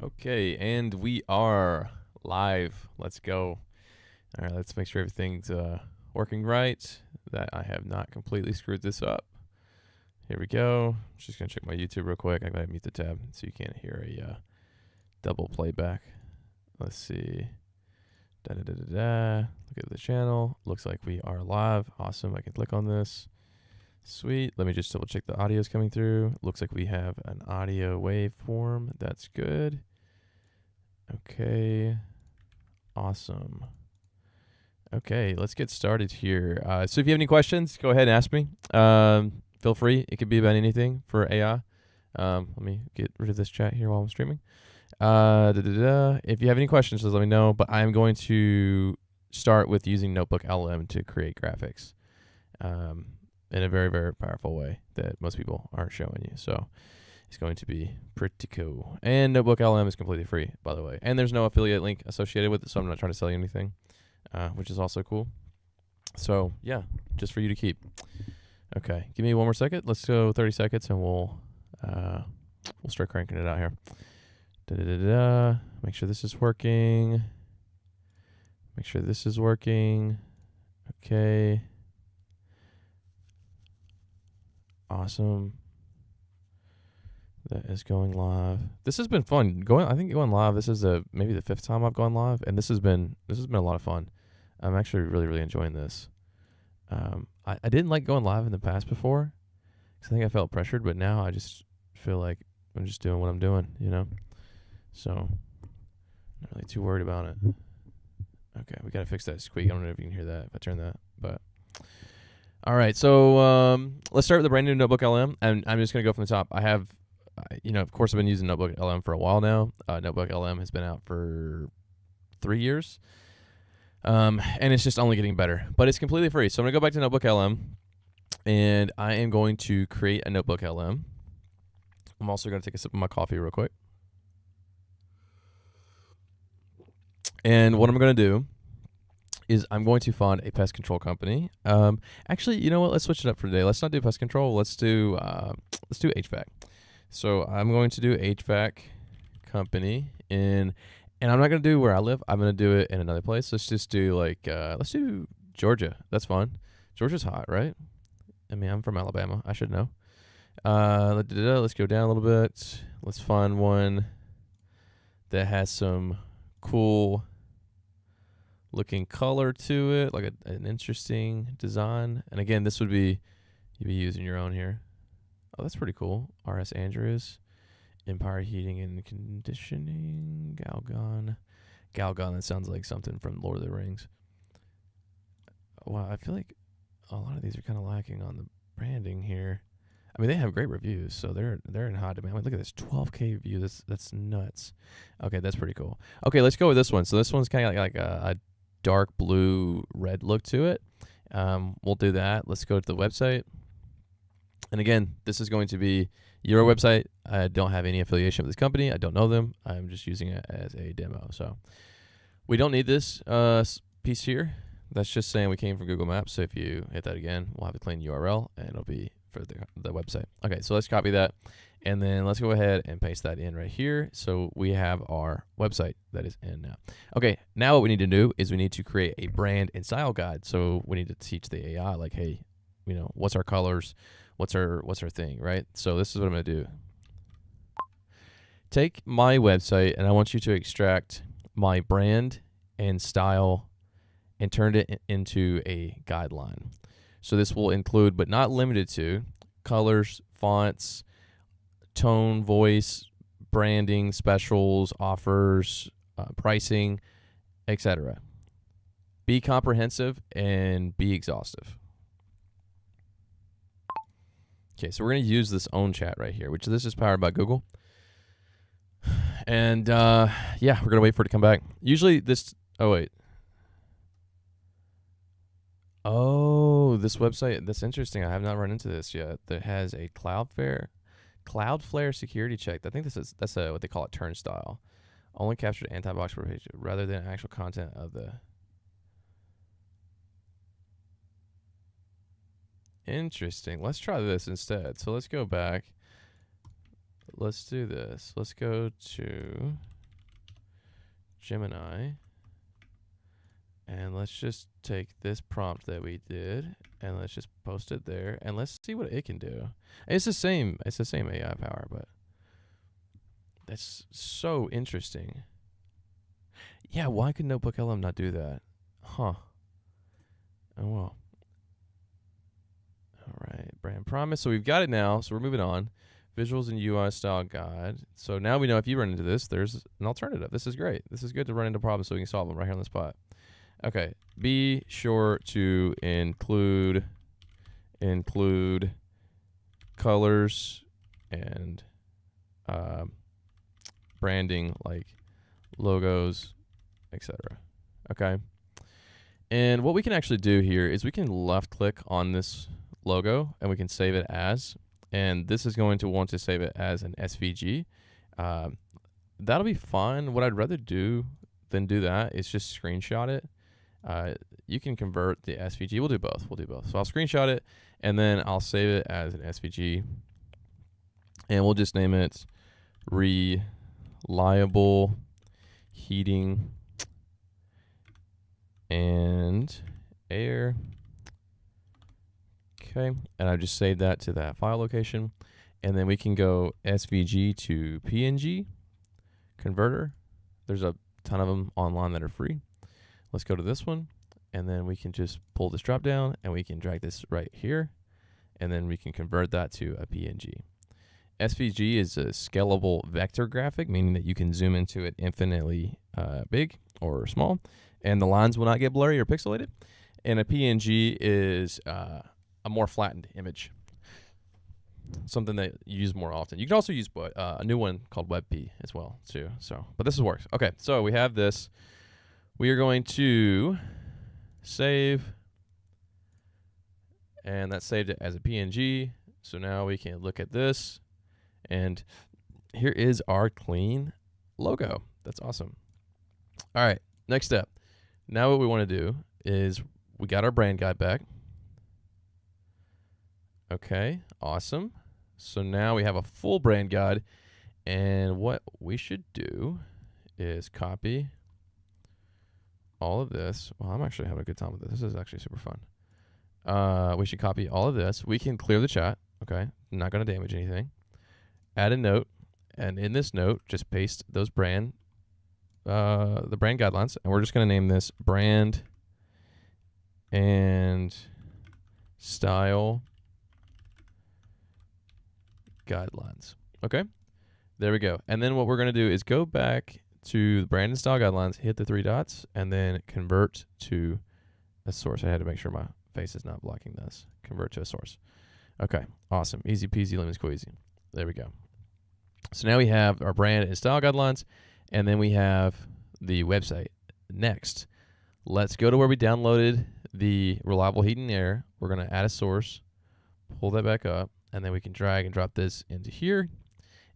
Okay, and we are live. Let's go. All right, let's make sure everything's working right, that I have not completely screwed this up. Here we go. Just going to check my YouTube real quick. I'm going to mute the tab so you can't hear a double playback. Let's see. Da-da-da-da-da. Look at the channel. Looks like we are live. Awesome. I can click on this. Sweet. Let me just double check the audio is coming through. Looks like we have an audio waveform. That's good. Okay. Awesome. Okay, let's get started here. So if you have any questions, go ahead and ask me. Feel free. It could be about anything for AI. Let me get rid of this chat here while I'm streaming. If you have any questions, just let me know. But I'm going to start with using Notebook LM to create graphics in a very, very powerful way that most people aren't showing you. So it's going to be pretty cool. And Notebook LM is completely free, by the way. And there's no affiliate link associated with it, so I'm not trying to sell you anything, which is also cool. So, yeah, just for you to keep. Okay, give me one more second. Let's go 30 seconds, and we'll start cranking it out here. Da-da-da-da. Make sure this is working. Make sure this is working. Okay. Awesome. That is going live. This has been fun. I think going live. This is maybe the 5th time I've gone live, and this has been a lot of fun. I'm actually really, really enjoying this. I didn't like going live in the past before, because I think I felt pressured, but now I just feel like I'm just doing what I'm doing, you know. So, not really too worried about it. Okay, we gotta fix that squeak. I don't know if you can hear that if I turn that, but. All right, so let's start with the brand new Notebook LM, and I'm just gonna go from the top. I have, of course, I've been using Notebook LM for a while now. Notebook LM has been out for 3 years, and it's just only getting better. But it's completely free, so I'm gonna go back to Notebook LM, and I am going to create a Notebook LM. I'm also gonna take a sip of my coffee real quick, and what I'm gonna do is I'm going to find a pest control company. Actually, you know what? Let's switch it up for today. Let's not do pest control. Let's do HVAC. So I'm going to do HVAC company and I'm not going to do where I live. I'm going to do it in another place. Let's just do let's do Georgia. That's fun. Georgia's hot, right? I mean, I'm from Alabama. I should know. Let's go down a little bit. Let's find one that has some cool looking color to it, like an interesting design. And again, this would be, you'd be using your own here. Oh, that's pretty cool. R.S. Andrews, Empire Heating and Conditioning, Galgon. That sounds like something from Lord of the Rings. Wow, I feel like a lot of these are kind of lacking on the branding here. I mean, they have great reviews, so they're in high demand. I mean, look at this, 12K view. That's nuts. Okay, that's pretty cool. Okay, let's go with this one. So this one's kind of like a dark blue red look to it. We'll do that. Let's go to the website. And again, this is going to be your website. I don't have any affiliation with this company. I don't know them. I'm just using it as a demo. So we don't need this piece here. That's just saying we came from Google Maps. So if you hit that again, we'll have a clean URL and it'll be for the website. Okay, so let's copy that. And then let's go ahead and paste that in right here. So we have our website that is in now. Okay, now what we need to do is we need to create a brand and style guide. So we need to teach the AI, like, hey, what's our colors? What's our thing, right? So this is what I'm going to do. Take my website, and I want you to extract my brand and style and turn it into a guideline. So this will include, but not limited to, colors, fonts, tone, voice, branding, specials, offers, pricing, etc. Be comprehensive and be exhaustive. Okay, so we're going to use this own chat right here, which this is powered by Google. And yeah, we're going to wait for it to come back. Usually this, oh wait. Oh, this website, that's interesting. I have not run into this yet. That has a Cloudflare security check. I think that's what they call a turnstile. Only captured anti-box page rather than actual content of the. Interesting. Let's try this instead. So let's go back. let's do this. Let's go to Gemini, and let's just take this prompt that we did, and let's just post it there, and let's see what it can do. It's the same AI power, but that's so interesting. Yeah, why could Notebook LM not do that? Huh. Oh well. All right, brand promise. So we've got it now. So we're moving on. Visuals and UI style guide. So now we know if you run into this, there's an alternative. This is great. This is good to run into problems so we can solve them right here on the spot. Okay, be sure to include colors and branding like logos, etc. Okay. And what we can actually do here is we can left click on this logo and we can save it as, and this is going to want to save it as an SVG. That'll be fine. What I'd rather do than do that is just screenshot it. You can convert the SVG. We'll do both. So I'll screenshot it and then I'll save it as an SVG, and we'll just name it reliable heating and air. Okay, and I've just saved that to that file location, and then we can go SVG to PNG converter. There's a ton of them online that are free. Let's go to this one, and then we can just pull this drop down and we can drag this right here, and then we can convert that to a PNG. SVG is a scalable vector graphic, meaning that you can zoom into it infinitely big or small, and the lines will not get blurry or pixelated. And a PNG is a more flattened image, something that you use more often. You can also use a new one called WebP as well too. So, but this works. Okay, so we have this. We are going to save, and that saved it as a PNG. So now we can look at this, and here is our clean logo. That's awesome. All right, next step. Now what we want to do is we got our brand guide back. Okay, awesome. So now we have a full brand guide, and what we should do is copy all of this. Well, I'm actually having a good time with this. This is actually super fun. We should copy all of this. We can clear the chat. Okay, not going to damage anything. Add a note, and in this note, just paste those the brand guidelines, and we're just going to name this brand and style guidelines. Okay, there we go. And then what we're going to do is go back to the brand and style guidelines, hit the 3 dots, and then convert to a source. I had to make sure my face is not blocking this. Convert to a source. Okay, awesome. Easy peasy, lemon squeezy. There we go. So now we have our brand and style guidelines, and then we have the website. Next, let's go to where we downloaded the reliable heat and air. We're going to add a source, pull that back up, and then we can drag and drop this into here.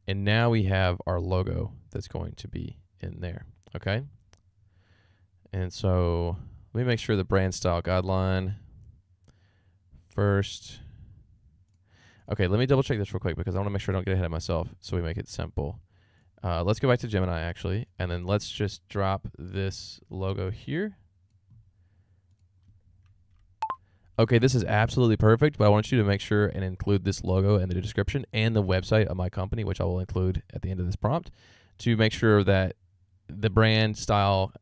And now we have our logo that's going to be in there. Okay. And so let me make sure the brand style guideline first. Okay, let me double check this real quick because I want to make sure I don't get ahead of myself, so we make it simple. Let's go back to Gemini actually, and then let's just drop this logo here. Okay, this is absolutely perfect, but I want you to make sure and include this logo in the description and the website of my company, which I will include at the end of this prompt, to make sure that the brand and style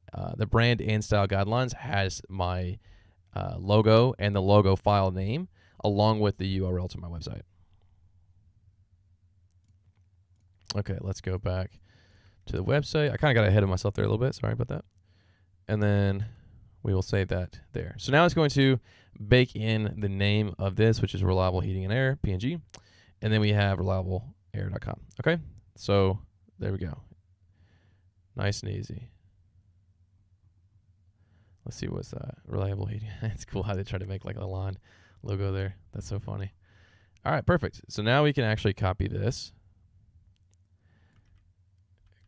guidelines has my logo and the logo file name along with the URL to my website. Okay, let's go back to the website. I kind of got ahead of myself there a little bit. Sorry about that. And then we will save that there. So now it's going to bake in the name of this, which is Reliable Heating and Air, PNG. And then we have reliableair.com. Okay, so there we go. Nice and easy. Let's see what's Reliable Heating. It's cool how they try to make like a line logo there. That's so funny. All right, perfect. So now we can actually copy this.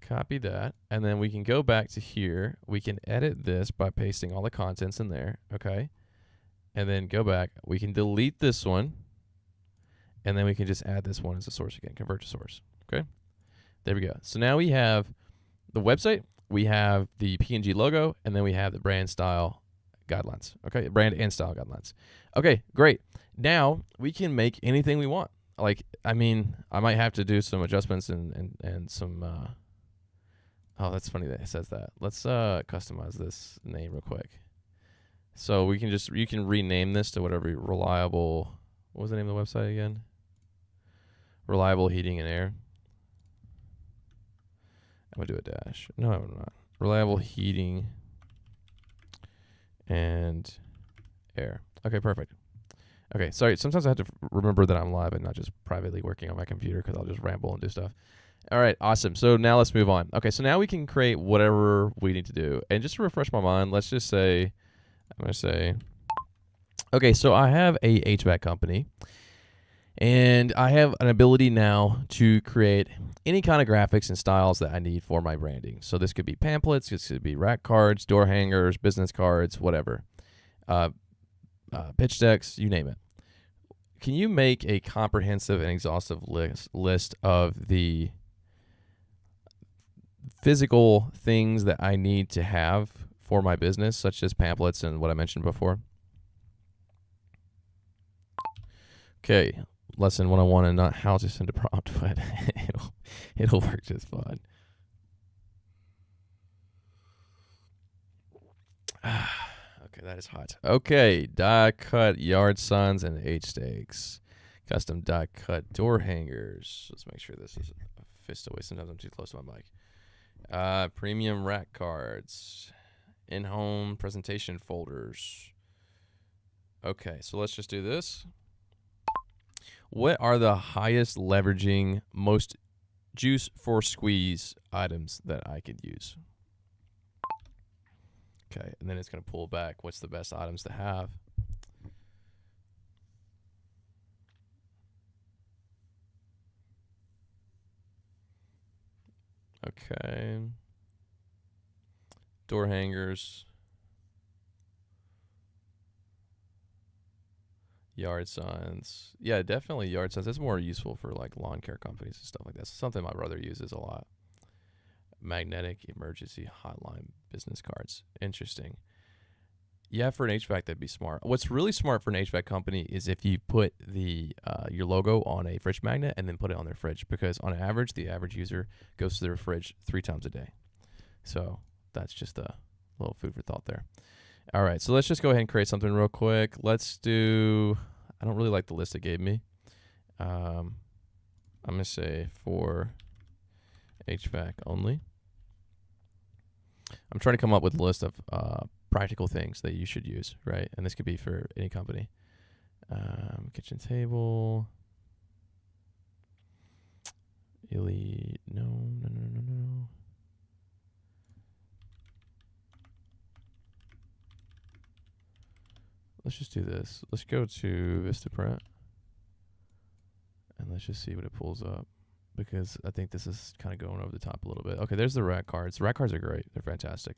Copy that, and then we can go back to here. We can edit this by pasting all the contents in there, okay? And then go back. We can delete this one, and then we can just add this one as a source again, convert to source, Okay, there we go. So now we have the website, we have the PNG logo, and then we have the brand style guidelines. Okay, brand and style guidelines. Okay, great. Now we can make anything we want. Like, I mean, I might have to do some adjustments and some. Oh, that's funny that it says that. Let's customize this name real quick. So we can you can rename this to whatever reliable. What was the name of the website again? Reliable Heating and Air. I'm gonna do a dash. No, I'm not. Reliable Heating and Air. Okay, perfect. Okay, sorry. Sometimes I have to remember that I'm live and not just privately working on my computer because I'll just ramble and do stuff. All right, awesome. So now let's move on. Okay, so now we can create whatever we need to do. And just to refresh my mind, let's just say, I'm going to say, okay, so I have a HVAC company. And I have an ability now to create any kind of graphics and styles that I need for my branding. So this could be pamphlets, this could be rack cards, door hangers, business cards, whatever. Pitch decks, you name it. Can you make a comprehensive and exhaustive list of the physical things that I need to have for my business, such as pamphlets and what I mentioned before? Okay, lesson 101, and not how to send a prompt, but it'll work just fine. Okay, that is hot. Okay, die cut yard signs and H-stakes. Custom die cut door hangers. Let's make sure this is a fist away. Sometimes I'm too close to my mic. Premium rack cards. In-home presentation folders. Okay, so let's just do this. What are the highest leveraging, most juice for squeeze items that I could use? Okay, and then it's going to pull back. What's the best items to have? Okay. Door hangers. Yard signs. Yeah, definitely yard signs. That's more useful for like lawn care companies and stuff like that. Something my brother uses a lot. Magnetic emergency hotline business cards. Interesting. Yeah, for an HVAC, that'd be smart. What's really smart for an HVAC company is if you put the your logo on a fridge magnet and then put it on their fridge, because on average, the average user goes to their fridge 3 times a day. So that's just a little food for thought there. All right, so let's just go ahead and create something real quick. Let's do, I don't really like the list it gave me. I'm going to say for HVAC only. I'm trying to come up with a list of practical things that you should use, right? And this could be for any company. Kitchen table. Elite, no. Let's just do this. Let's go to Vistaprint. And let's just see what it pulls up, because I think this is kind of going over the top a little bit. Okay, there's the rack cards. The rack cards are great. They're fantastic.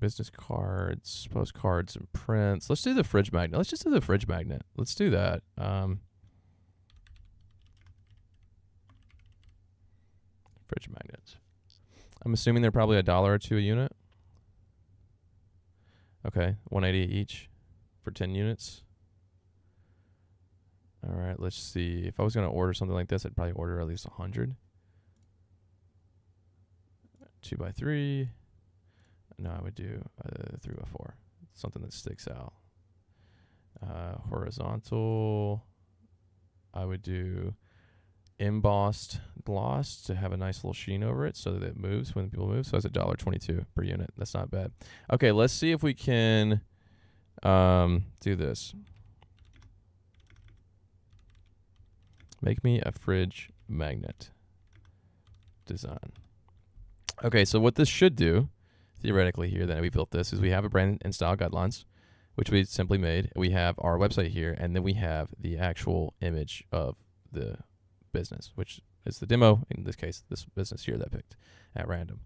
Business cards, postcards, and prints. Let's do the fridge magnet. Let's just do the fridge magnet. Let's do that. Fridge magnets. I'm assuming they're probably $1 or $2 a unit. Okay, $180 each for 10 units. All right, let's see. If I was going to order something like this, I'd probably order at least 100. 2x3. No, I would do 3x4. Something that sticks out. Horizontal. I would do embossed gloss to have a nice little sheen over it so that it moves when people move. So that's $1.22 per unit. That's not bad. Okay, let's see if we can do this. Make me a fridge magnet design. Okay, so what this should do, theoretically here, that we built this, is we have a brand and style guidelines, which we simply made. We have our website here, and then we have the actual image of the business, which is the demo, in this case, this business here that I picked at random.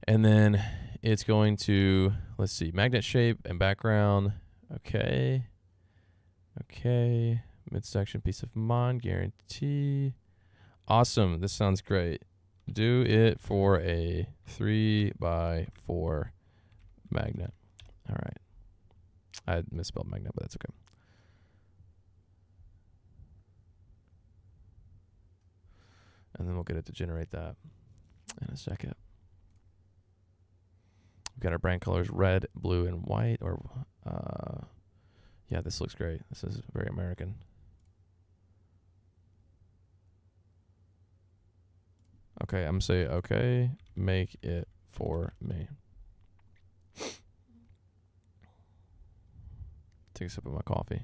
And then it's going to, let's see, magnet shape and background. Okay. Midsection, peace of mind, guarantee. Awesome. This sounds great. Do it for a 3x4 magnet. All right. I misspelled magnet, but that's okay. And then we'll get it to generate that in a second. We've got our brand colors red, blue, and white. Or, yeah, this looks great. This is very American. Okay, I'm going to say, okay, make it for me. Take a sip of my coffee.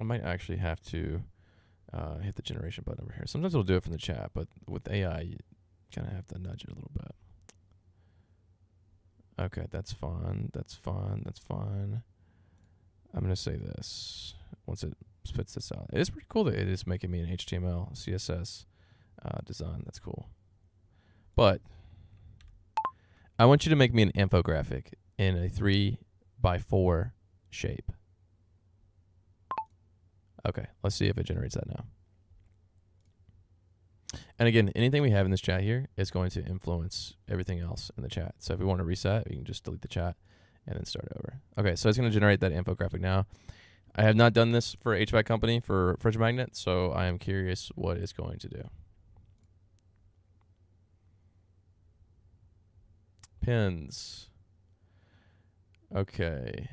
I might actually have to hit the generation button over here. Sometimes it'll do it from the chat, but with AI, you kind of have to nudge it a little bit. Okay, that's fine. That's fine. That's fine. I'm going to say this once it spits this out. It is pretty cool that it is making me an HTML, CSS design. That's cool. But I want you to make me an infographic in a 3x4 shape. Okay, let's see if it generates that now. And again, anything we have in this chat here is going to influence everything else in the chat. So if we want to reset, we can just delete the chat and then start over. Okay, so it's going to generate that infographic now. I have not done this for HVAC company for fridge magnet, so I am curious what it's going to do. Pins. Okay.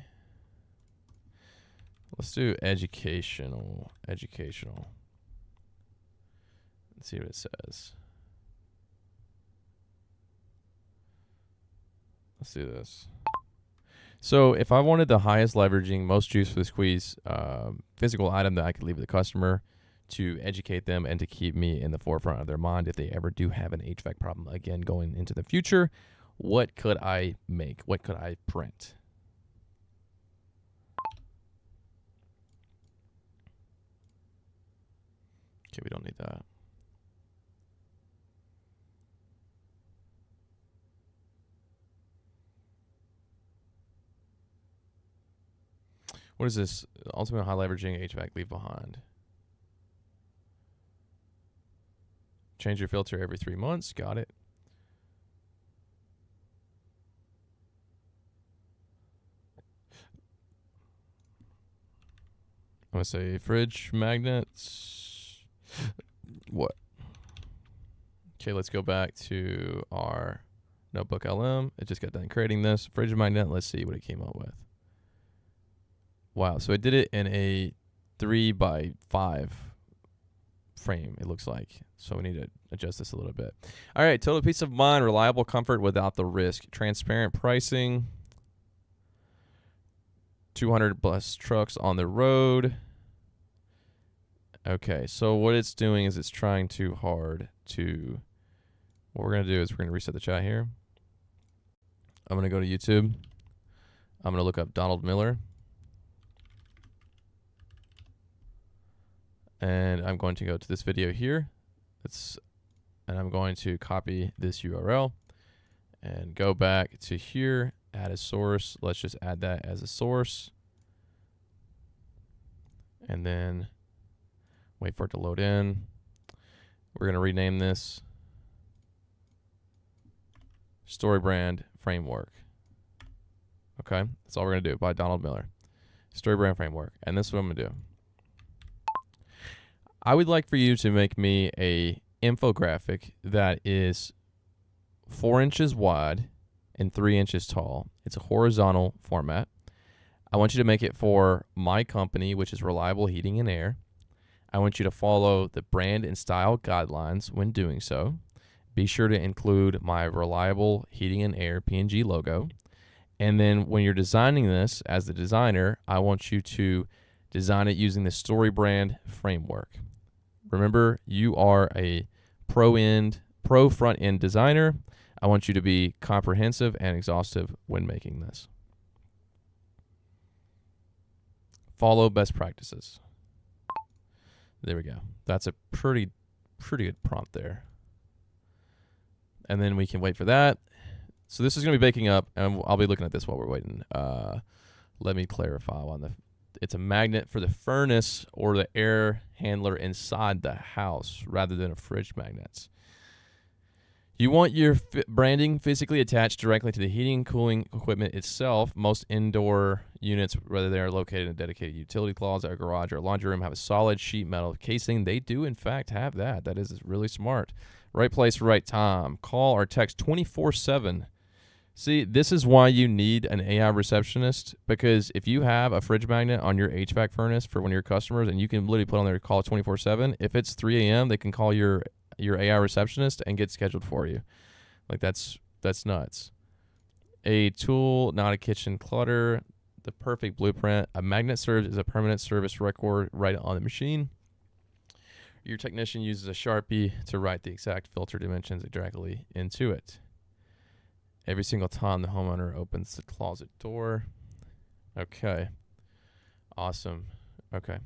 Let's do educational. Let's see what it says. Let's do this. So if I wanted the highest leveraging, most juice for the squeeze physical item that I could leave with the customer to educate them and to keep me in the forefront of their mind if they ever do have an HVAC problem again going into the future, what could I make? What could I print? Okay, we don't need that. What is this? Ultimate high leveraging HVAC leave behind. Change your filter every 3 months. Got it. I'm going to say fridge magnets. What? Okay, let's go back to our notebook LM. It just got done creating this fridge magnet. Let's see what it came up with. Wow, so it did it in a 3x5 frame, it looks like. So we need to adjust this a little bit. All right, total peace of mind, reliable comfort without the risk. Transparent pricing. 200 plus trucks on the road. Okay, so what it's doing is it's trying too hard to... What we're going to do is we're going to reset the chat here. I'm going to go to YouTube. I'm going to look up Donald Miller. And I'm going to go to this video here. And I'm going to copy this URL and go back to here, add a source. Let's just add that as a source. And then wait for it to load in. We're going to rename this StoryBrand Framework. Okay, that's all we're going to do, by Donald Miller. StoryBrand Framework. And this is what I'm going to do. I would like for you to make me a infographic that is 4 inches wide and 3 inches tall. It's a horizontal format. I want you to make it for my company, which is Reliable Heating and Air. I want you to follow the brand and style guidelines when doing so. Be sure to include my Reliable Heating and Air PNG logo. And then when you're designing this as the designer, I want you to design it using the StoryBrand framework. Remember, you are a pro front-end designer. I want you to be comprehensive and exhaustive when making this. Follow best practices. There we go. That's a pretty pretty good prompt there. And then we can wait for that. So this is going to be baking up, and I'll be looking at this while we're waiting. Let me clarify on it's a magnet for the furnace or the air handler inside the house rather than a fridge magnet. You want your branding physically attached directly to the heating and cooling equipment itself. Most indoor units, whether they are located in a dedicated utility closet, or garage, or laundry room, have a solid sheet metal casing. They do, in fact, have that. That is really smart. Right place, right time. Call or text 24/7. See, this is why you need an AI receptionist, because if you have a fridge magnet on your HVAC furnace for one of your customers, and you can literally put on there call 24/7, if it's 3 a.m., they can call your AI receptionist and get scheduled for you. Like, that's nuts. A tool, not a kitchen clutter. The perfect blueprint. A magnet serves as a permanent service record right on the machine. Your technician uses a Sharpie to write the exact filter dimensions directly into it. Every single time the homeowner opens the closet door. Okay. Awesome. Okay.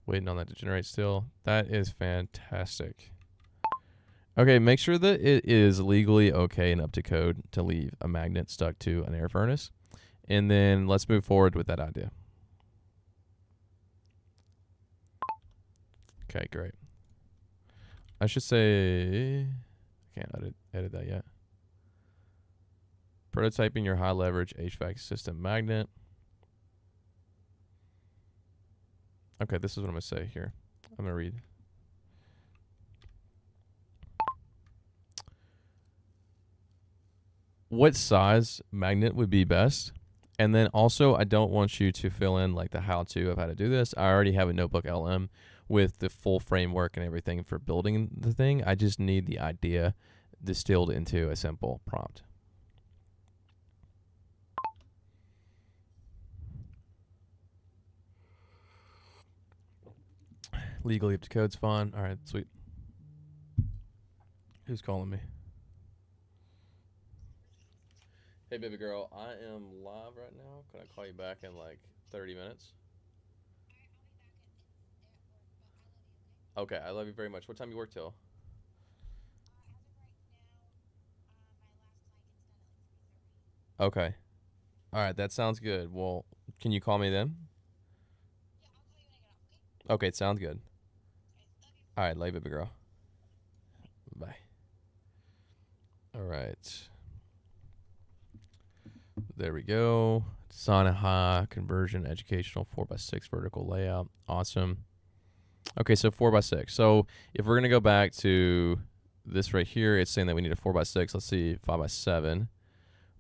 Waiting on that to generate still. That is fantastic. Okay, make sure that it is legally okay and up to code to leave a magnet stuck to an air furnace. And then let's move forward with that idea. Okay, great. I should say, I can't edit that yet. Prototyping your high leverage HVAC system magnet. Okay, this is what I'm going to say here. I'm going to read. What size magnet would be best? And then also, I don't want you to fill in like the how-to of how to do this. I already have a notebook LM with the full framework and everything for building the thing. I just need the idea distilled into a simple prompt. Legally up to code's fine. All right, sweet. Who's calling me? Hey, baby girl, I am live right now. Can I call you back in like 30 minutes? Okay, I love you very much. What time you work till? Okay. All right, that sounds good. Well, can you call me then? Okay, sounds good. All right, love you, baby girl. Bye. All right. There we go. Design high conversion educational 4x6 vertical layout. Awesome. Okay, so 4x6. So if we're gonna go back to this right here, it's saying that we need a 4x6. Let's see, 5x7.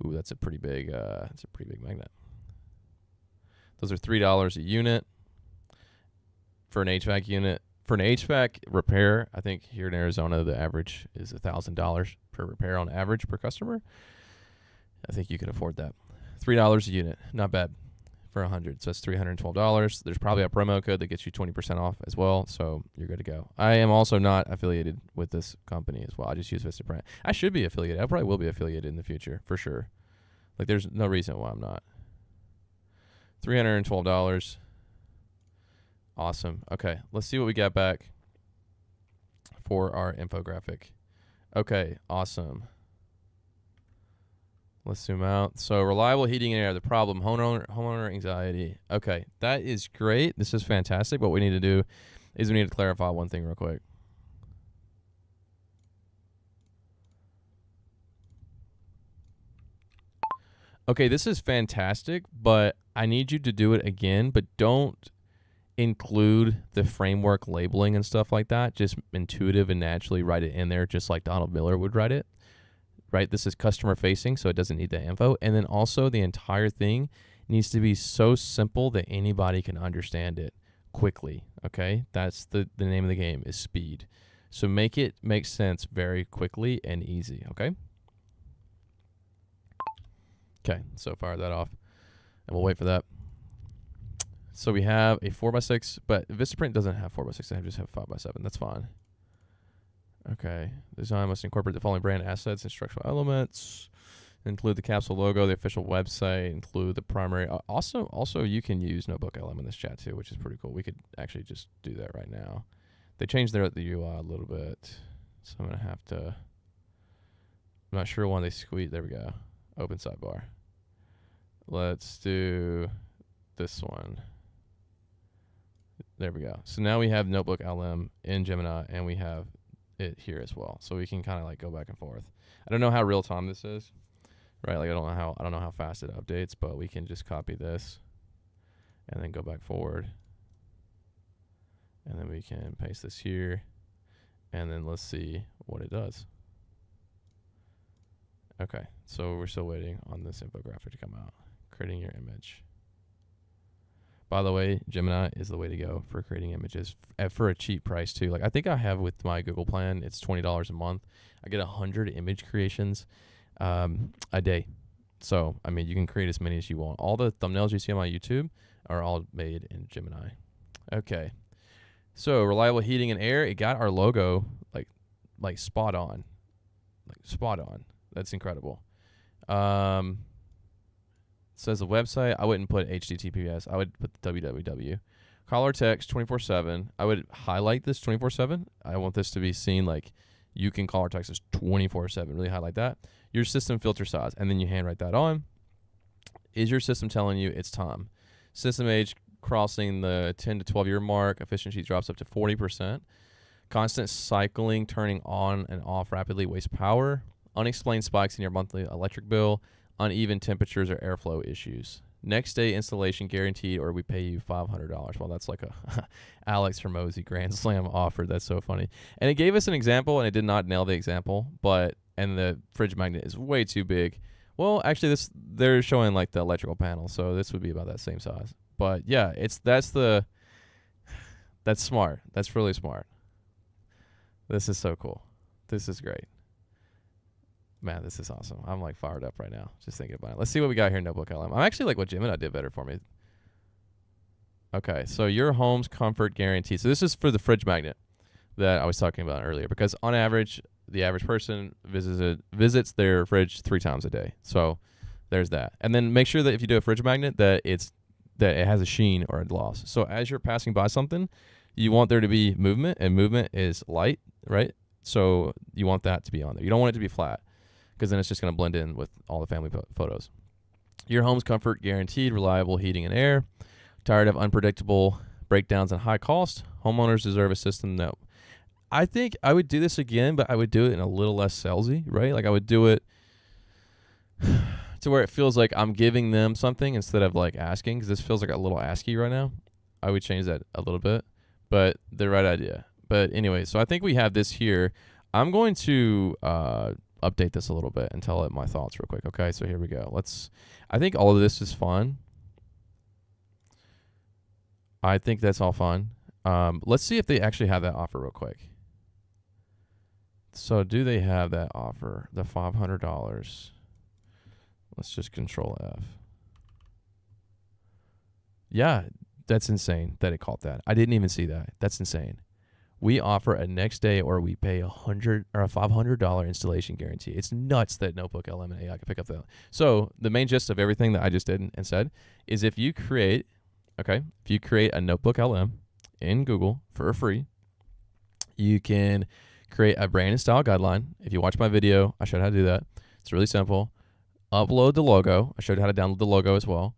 Ooh, that's a pretty big. That's a pretty big magnet. Those are $3 a unit for an HVAC unit. For an HVAC repair, I think here in Arizona the average is $1,000 per repair on average per customer. I think you can afford that. $3 a unit, not bad for 100. So that's $312. There's probably a promo code that gets you 20% off as well, so you're good to go. I am also not affiliated with this company as well. I just use Vistaprint. I should be affiliated. I probably will be affiliated in the future for sure. Like, there's no reason why I'm not. $312. Awesome. Okay, let's see what we got back for our infographic. Okay, awesome. Let's zoom out. So reliable heating and air, the problem, homeowner anxiety. Okay, that is great. This is fantastic. What we need to do is we need to clarify one thing real quick. Okay, this is fantastic, but I need you to do it again, but don't include the framework labeling and stuff like that. Just intuitive and naturally write it in there just like Donald Miller would write it. Right? This is customer facing, so it doesn't need that info. And then also the entire thing needs to be so simple that anybody can understand it quickly. Okay? That's the name of the game, is speed. So make it make sense very quickly and easy. Okay? Okay, so fire that off. And we'll wait for that. So we have a 4x6, but Vistaprint doesn't have 4x6. They just have 5x7. That's fine. Okay. Design must incorporate the following brand assets and structural elements. Include the capsule logo, the official website, include the primary. Also, you can use Notebook LM in this chat too, which is pretty cool. We could actually just do that right now. They changed the UI a little bit, so I'm gonna have to. I'm not sure when they squeeze. There we go. Open sidebar. Let's do this one. There we go. So now we have Notebook LM in Gemini, and we have it here as well. So we can kind of like go back and forth. I don't know how real time this is, right? Like I don't know how fast it updates, but we can just copy this and then go back forward. And then we can paste this here, and then let's see what it does. Okay, so we're still waiting on this infographic to come out. Creating your image. By the way, Gemini is the way to go for creating images for a cheap price too. Like I think I have with my Google plan, it's $20 a month. I get 100 image creations a day. So, I mean, you can create as many as you want. All the thumbnails you see on my YouTube are all made in Gemini. Okay. So, reliable heating and air, it got our logo like spot on. Like spot on. That's incredible. Says the website. I wouldn't put HTTPS. I would put the www. Call or text 24/7. I would highlight this 24/7. I want this to be seen like you can call or text us 24/7. Really highlight that. Your system filter size, and then you handwrite that on. Is your system telling you it's time? System age crossing the 10 to 12 year mark. Efficiency drops up to 40%. Constant cycling, turning on and off rapidly wastes power. Unexplained spikes in your monthly electric bill. Uneven temperatures or airflow issues. Next day installation guaranteed, or we pay you $500. Well, that's like a Alex Hermosi Grand Slam offer. That's so funny. And it gave us an example, and it did not nail the example, and the fridge magnet is way too big. Well, actually, they're showing like the electrical panel, so this would be about that same size. But yeah, that's smart. That's really smart. This is so cool. This is great. Man, this is awesome. I'm like fired up right now just thinking about it. Let's see what we got here in Notebook LM. I'm actually like what Gemini did better for me. Okay, so your home's comfort guarantee. So this is for the fridge magnet that I was talking about earlier, because on average, the average person visits their fridge 3 times a day. So there's that. And then make sure that if you do a fridge magnet that it has a sheen or a gloss. So as you're passing by something, you want there to be movement, and movement is light, right? So you want that to be on there. You don't want it to be flat, because then it's just going to blend in with all the family photos. Your home's comfort guaranteed, reliable heating and air. Tired of unpredictable breakdowns and high cost? Homeowners deserve a system that I think I would do this again, but I would do it in a little less salesy, right? Like I would do it to where it feels like I'm giving them something instead of like asking, because this feels like a little asky right now. I would change that a little bit, but the right idea. But anyway, so I think we have this here. I'm going to update this a little bit and tell it my thoughts real quick. Okay, so here we go. I think all of this is fun. I think that's all fun. Let's see if they actually have that offer real quick. So do they have that offer? The $500. Let's just Control F. Yeah, that's insane that it called that. I didn't even see that. That's insane. We offer a next day, or we pay $100 or a $500 installation guarantee. It's nuts that Notebook LM and AI can pick up that. So the main gist of everything that I just did and said is if you create a Notebook LM in Google for free, you can create a brand and style guideline. If you watch my video, I showed how to do that. It's really simple. Upload the logo. I showed you how to download the logo as well.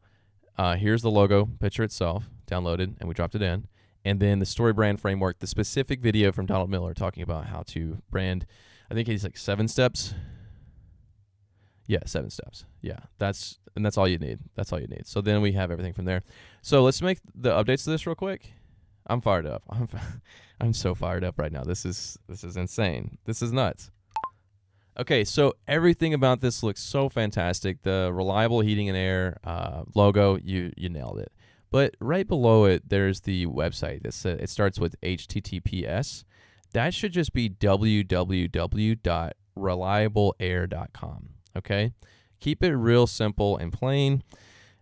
Here's the logo picture itself, downloaded, and we dropped it in. And then the story brand framework, the specific video from Donald Miller talking about how to brand. I think he's like 7 steps. Yeah, 7 steps. Yeah, that's all you need. That's all you need. So then we have everything from there. So let's make the updates to this real quick. I'm fired up. I'm so fired up right now. This is insane. This is nuts. Okay, so everything about this looks so fantastic. The reliable heating and air logo, you nailed it. But right below it, there's the website. It starts with HTTPS. That should just be www.reliableair.com. Okay? Keep it real simple and plain.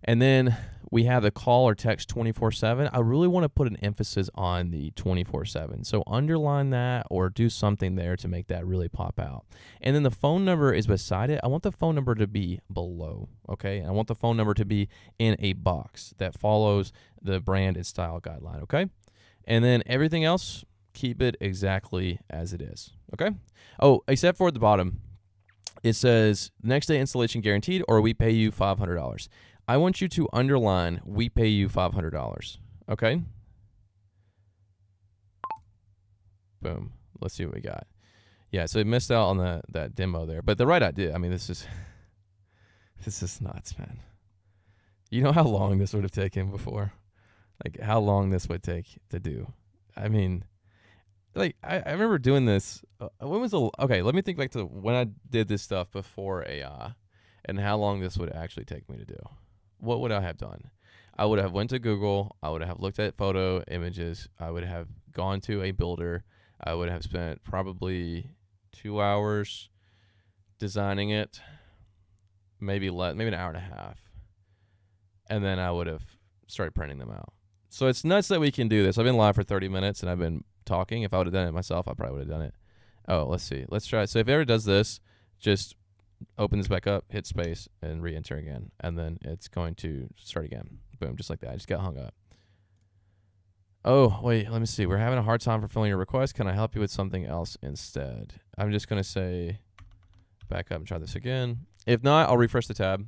And then we have the call or text 24/7. I really want to put an emphasis on the 24/7. So underline that or do something there to make that really pop out. And then the phone number is beside it. I want the phone number to be below, okay? And I want the phone number to be in a box that follows the brand and style guideline, okay? And then everything else, keep it exactly as it is. Okay? Oh, except for at the bottom, it says next day installation guaranteed or we pay you $500. I want you to underline we pay you $500. Okay? Boom. Let's see what we got. Yeah, so it missed out on that demo there. But the right idea. I mean, this is nuts, man. You know how long this would have taken before? Like how long this would take to do. I mean, like I remember doing this. When was okay? Let me think back to when I did this stuff before AI, and how long this would actually take me to do. What would I have done? I would have went to Google. I would have looked at photo images. I would have gone to a builder. I would have spent probably 2 hours designing it, maybe an hour and a half, and then I would have started printing them out. So it's nuts that we can do this. I've been live for 30 minutes and I've been talking. If I would have done it myself, I probably would have done it. Oh, let's see. Let's try it. So if it ever does this, just open this back up, hit space, and re-enter again. And then it's going to start again. Boom, just like that. I just got hung up. Oh, wait, let me see. We're having a hard time fulfilling your request. Can I help you with something else instead? I'm just going to say back up and try this again. If not, I'll refresh the tab.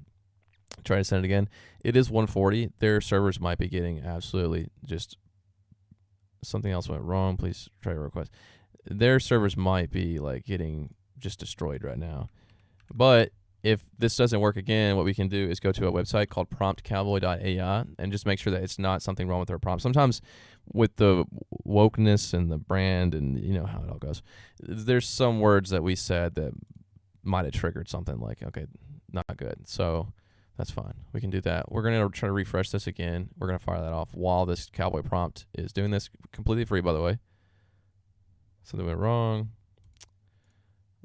Try to send it again. It is 140. Their servers might be getting absolutely just something else went wrong. Please try your request. Their servers might be like getting just destroyed right now. But if this doesn't work again, what we can do is go to a website called promptcowboy.ai and just make sure that it's not something wrong with our prompt. Sometimes with the wokeness and the brand and you know how it all goes, there's some words that we said that might have triggered something like, okay, not good. So that's fine. We can do that. We're going to try to refresh this again. We're going to fire that off while this cowboy prompt is doing this. Completely free, by the way. Something went wrong.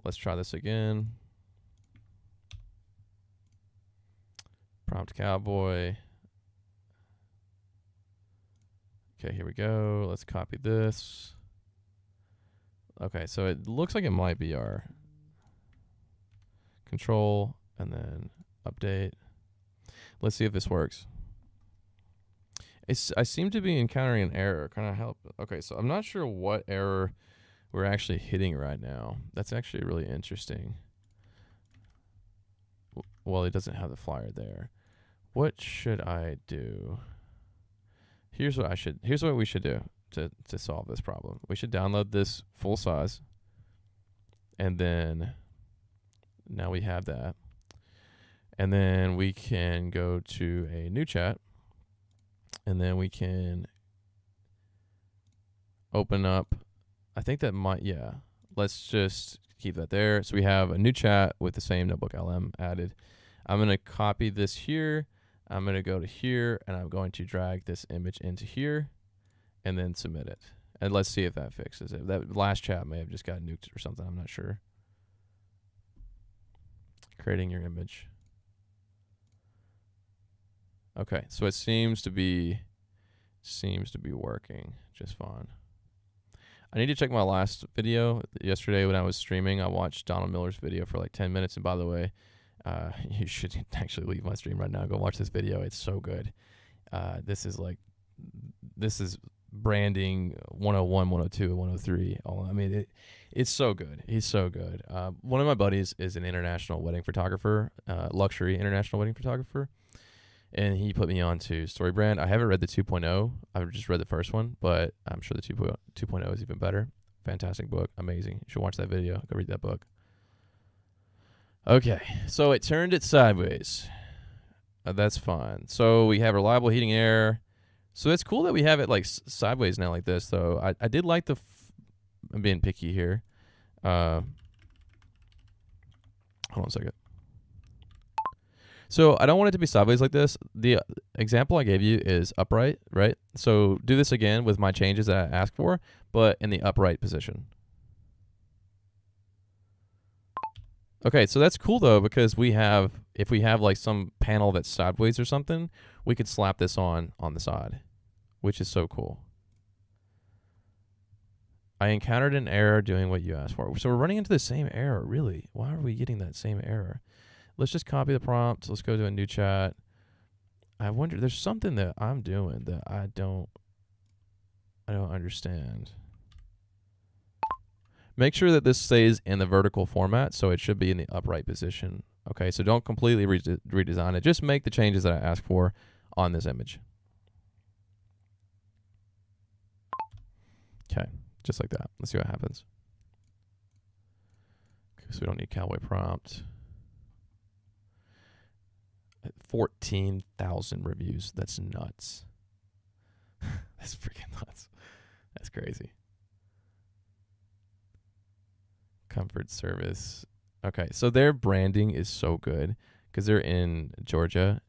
Let's try this again. Prompt cowboy. Okay, here we go. Let's copy this. Okay, so it looks like it might be our control and then update. Let's see if this works. I seem to be encountering an error. Can I help? Okay, so I'm not sure what error we're actually hitting right now. That's actually really interesting. Well, it doesn't have the flyer there. What should I do? Here's what we should do to solve this problem. We should download this full size. And then now we have that. And then we can go to a new chat. And then we can open up. I think that might, yeah. Let's just keep that there. So we have a new chat with the same notebook LM added. I'm going to copy this here. I'm going to go to here, and I'm going to drag this image into here and then submit it. And let's see if that fixes it. That last chat may have just got nuked or something. I'm not sure. Creating your image. Okay, so it seems to be working just fine. I need to check my last video. Yesterday when I was streaming, I watched Donald Miller's video for like 10 minutes. And by the way, you should actually leave my stream right now and go watch this video. It's so good. This is branding 101, 102, and 103. I mean, it's so good. He's so good. One of my buddies is an international wedding photographer, luxury international wedding photographer. And he put me on to StoryBrand. I haven't read the 2.0. I've just read the first one, but I'm sure the 2.0 is even better. Fantastic book. Amazing. You should watch that video. Go read that book. Okay, so it turned it sideways. That's fine. So we have reliable heating and air. So it's cool that we have it like sideways now like this, though. I did like I'm being picky here. Hold on a second. So I don't want it to be sideways like this. The example I gave you is upright, right? So do this again with my changes that I asked for, but in the upright position. Okay, so that's cool though, because if we have like some panel that's sideways or something, we could slap this on the side, which is so cool. I encountered an error doing what you asked for. So we're running into the same error, really. Why are we getting that same error? Let's just copy the prompt. Let's go to a new chat. I wonder, there's something that I'm doing that I don't understand. Make sure that this stays in the vertical format, so it should be in the upright position. Okay, so don't completely redesign it. Just make the changes that I asked for on this image. Okay, just like that. Let's see what happens. Okay, so we don't need cowboy prompt. 14,000 reviews. That's nuts. That's freaking nuts. That's crazy. Comfort service. Okay, so their branding is so good because they're in Georgia.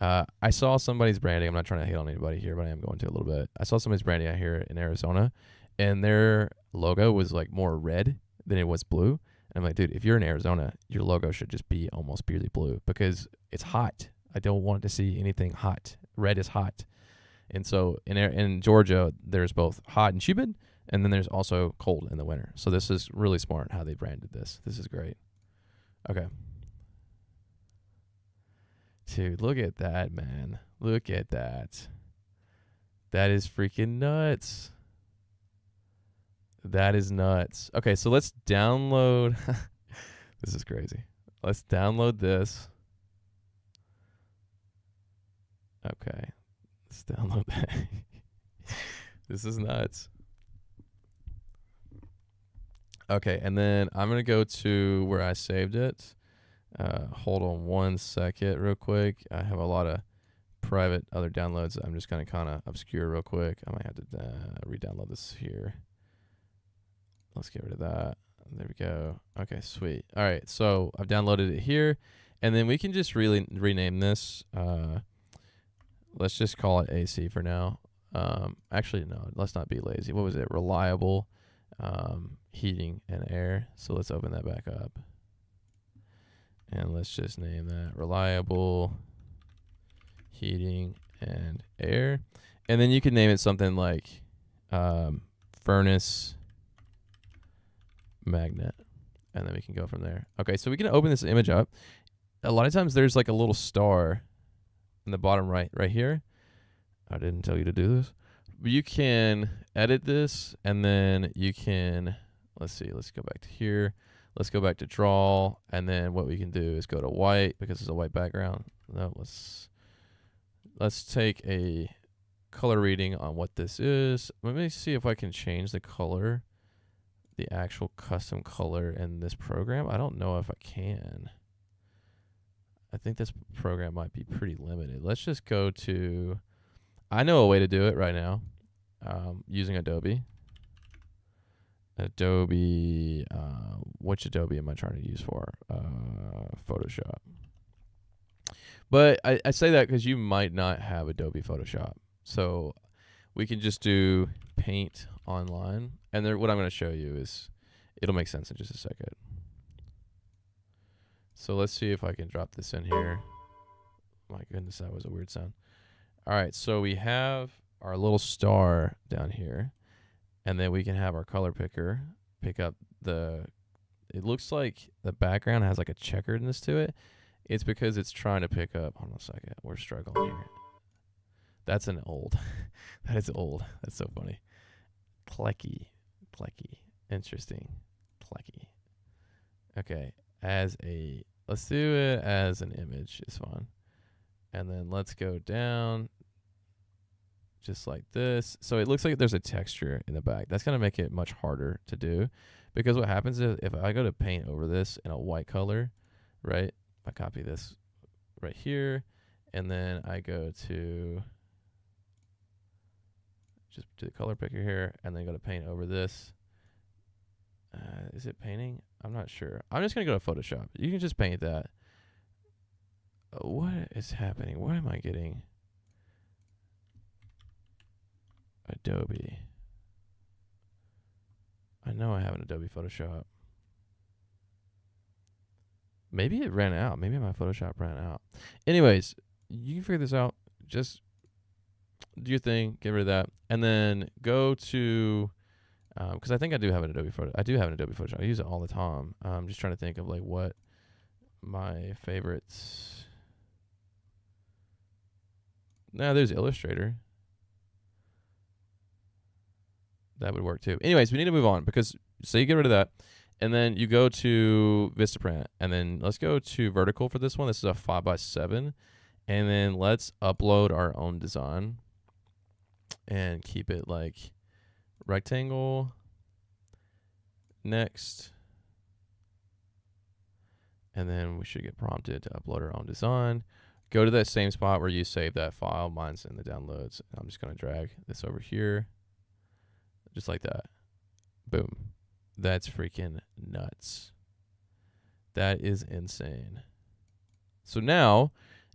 I saw somebody's branding. I'm not trying to hate on anybody here, but I am going to a little bit. I saw somebody's branding out here in Arizona, and their logo was like more red than it was blue. And I'm like, dude, if you're in Arizona, your logo should just be almost purely blue because it's hot. I don't want to see anything hot. Red is hot. And so in Georgia, there's both hot and humid, and then there's also cold in the winter. So this is really smart how they branded this. This is great. Okay. Dude, look at that, man. Look at that. That is freaking nuts. That is nuts. Okay, so let's download. This is crazy. Let's download this. Okay. Let's download that. This is nuts. Okay, and then I'm going to go to where I saved it. Hold on 1 second real quick. I have a lot of private other downloads. I'm just going to kind of obscure real quick. I might have to re-download this here. Let's get rid of that. There we go. Okay, sweet. All right, so I've downloaded it here, and then we can just really rename this. Let's just call it AC for now. Actually, no, let's not be lazy. What was it? Reliable heating and air. So let's open that back up. And let's just name that reliable heating and air. And then you can name it something like furnace magnet. And then we can go from there. Okay, so we can open this image up. A lot of times there's like a little star in the bottom right here. I didn't tell you to do this. But you can edit this, and then you can, let's see, let's go back to here. Let's go back to draw, and then what we can do is go to white because it's a white background. No, let's take a color reading on what this is. Let me see if I can change the color, the actual custom color in this program. I don't know if I can. I think this program might be pretty limited. Let's just go to, I know a way to do it right now using Adobe. Which Adobe am I trying to use for? Photoshop. But I say that because you might not have Adobe Photoshop. So we can just do Paint online. And what I'm going to show you is, it'll make sense in just a second. So let's see if I can drop this in here. My goodness, that was a weird sound. All right, so we have our little star down here. And then we can have our color picker pick up it looks like the background has like a checkeredness to it. It's because it's trying to pick up, hold on a second, we're struggling here. That's an old, that is old. That's so funny. Plecky, interesting, plecky. Okay, let's do it as an image, it's fine. And then let's go down. Just like this. So it looks like there's a texture in the back. That's going to make it much harder to do, because what happens is if I go to paint over this in a white color, right? I copy this right here, and then I go to just do the color picker here, and then go to paint over this. Is it painting? I'm not sure. I'm just going to go to Photoshop. You can just paint that. What is happening? What am I getting? Adobe. I know I have an Adobe Photoshop. Maybe it ran out. Maybe my Photoshop ran out. Anyways, you can figure this out. Just do your thing. Get rid of that. And then go to, because I think I do have an Adobe Photoshop. I use it all the time. I'm just trying to think of like what my favorites. There's Illustrator. That would work too. Anyways, we need to move on because so you get rid of that. And then you go to Vistaprint. And then let's go to vertical for this one. This is a 5x7. And then let's upload our own design. And keep it like rectangle. Next. And then we should get prompted to upload our own design. Go to that same spot where you save that file. Mine's in the downloads. I'm just going to drag this over here. Just like that. Boom. That's freaking nuts. That is insane. So now,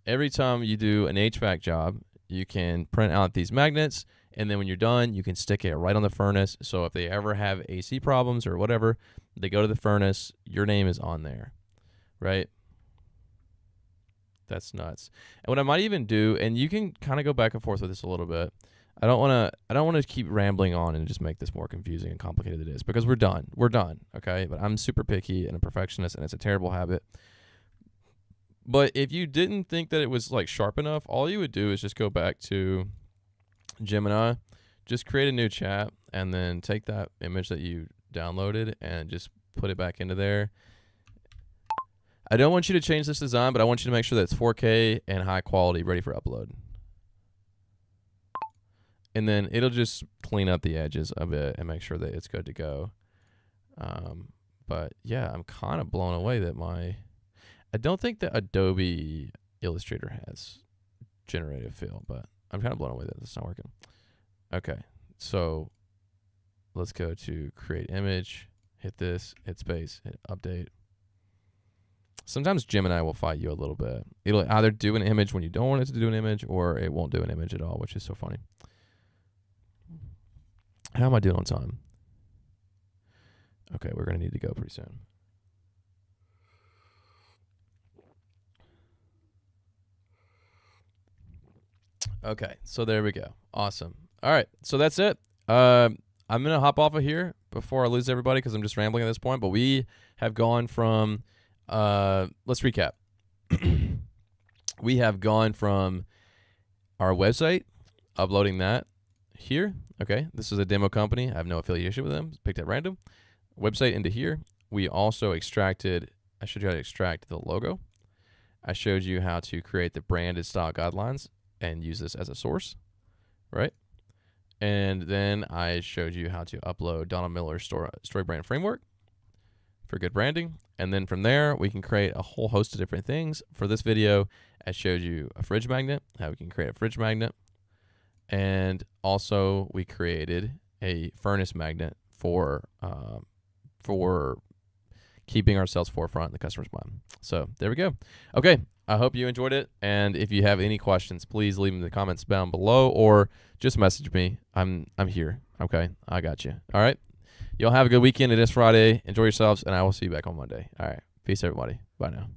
every time you do an HVAC job, you can print out these magnets, and then when you're done, you can stick it right on the furnace. So if they ever have AC problems or whatever, they go to the furnace, your name is on there, right? That's nuts. And what I might even do, and you can kind of go back and forth with this a little bit. I don't want to keep rambling on and just make this more confusing and complicated than it is, because we're done. We're done, okay? But I'm super picky and a perfectionist, and it's a terrible habit. But if you didn't think that it was like sharp enough, all you would do is just go back to Gemini, just create a new chat, and then take that image that you downloaded and just put it back into there. I don't want you to change this design, but I want you to make sure that it's 4K and high quality, ready for upload. And then it'll just clean up the edges of it and make sure that it's good to go. But yeah, I'm kind of blown away that I don't think that Adobe Illustrator has generative fill, but I'm kind of blown away that it's not working. Okay, so let's go to create image, hit this, hit space, hit update. Sometimes Gemini will fight you a little bit. It'll either do an image when you don't want it to do an image, or it won't do an image at all, which is so funny. How am I doing on time? Okay, we're going to need to go pretty soon. Okay, so there we go. Awesome. All right, so that's it. I'm going to hop off of here before I lose everybody because I'm just rambling at this point. But we have gone from, let's recap. We have gone from our website, uploading that here. Okay, this is a demo company. I have no affiliation with them. Picked at random. Website into here. We also extracted, I showed you how to extract the logo. I showed you how to create the branded style guidelines and use this as a source, right? And then I showed you how to upload Donald Miller's story brand framework for good branding. And then from there, we can create a whole host of different things. For this video, I showed you a fridge magnet, how we can create a fridge magnet. And also we created a furnace magnet for keeping ourselves forefront in the customer's mind. So there we go. Okay, I hope you enjoyed it. And if you have any questions, please leave them in the comments down below or just message me. I'm here. Okay, I got you. All right. Y'all have a good weekend. It is Friday. Enjoy yourselves, and I will see you back on Monday. All right. Peace, everybody. Bye now.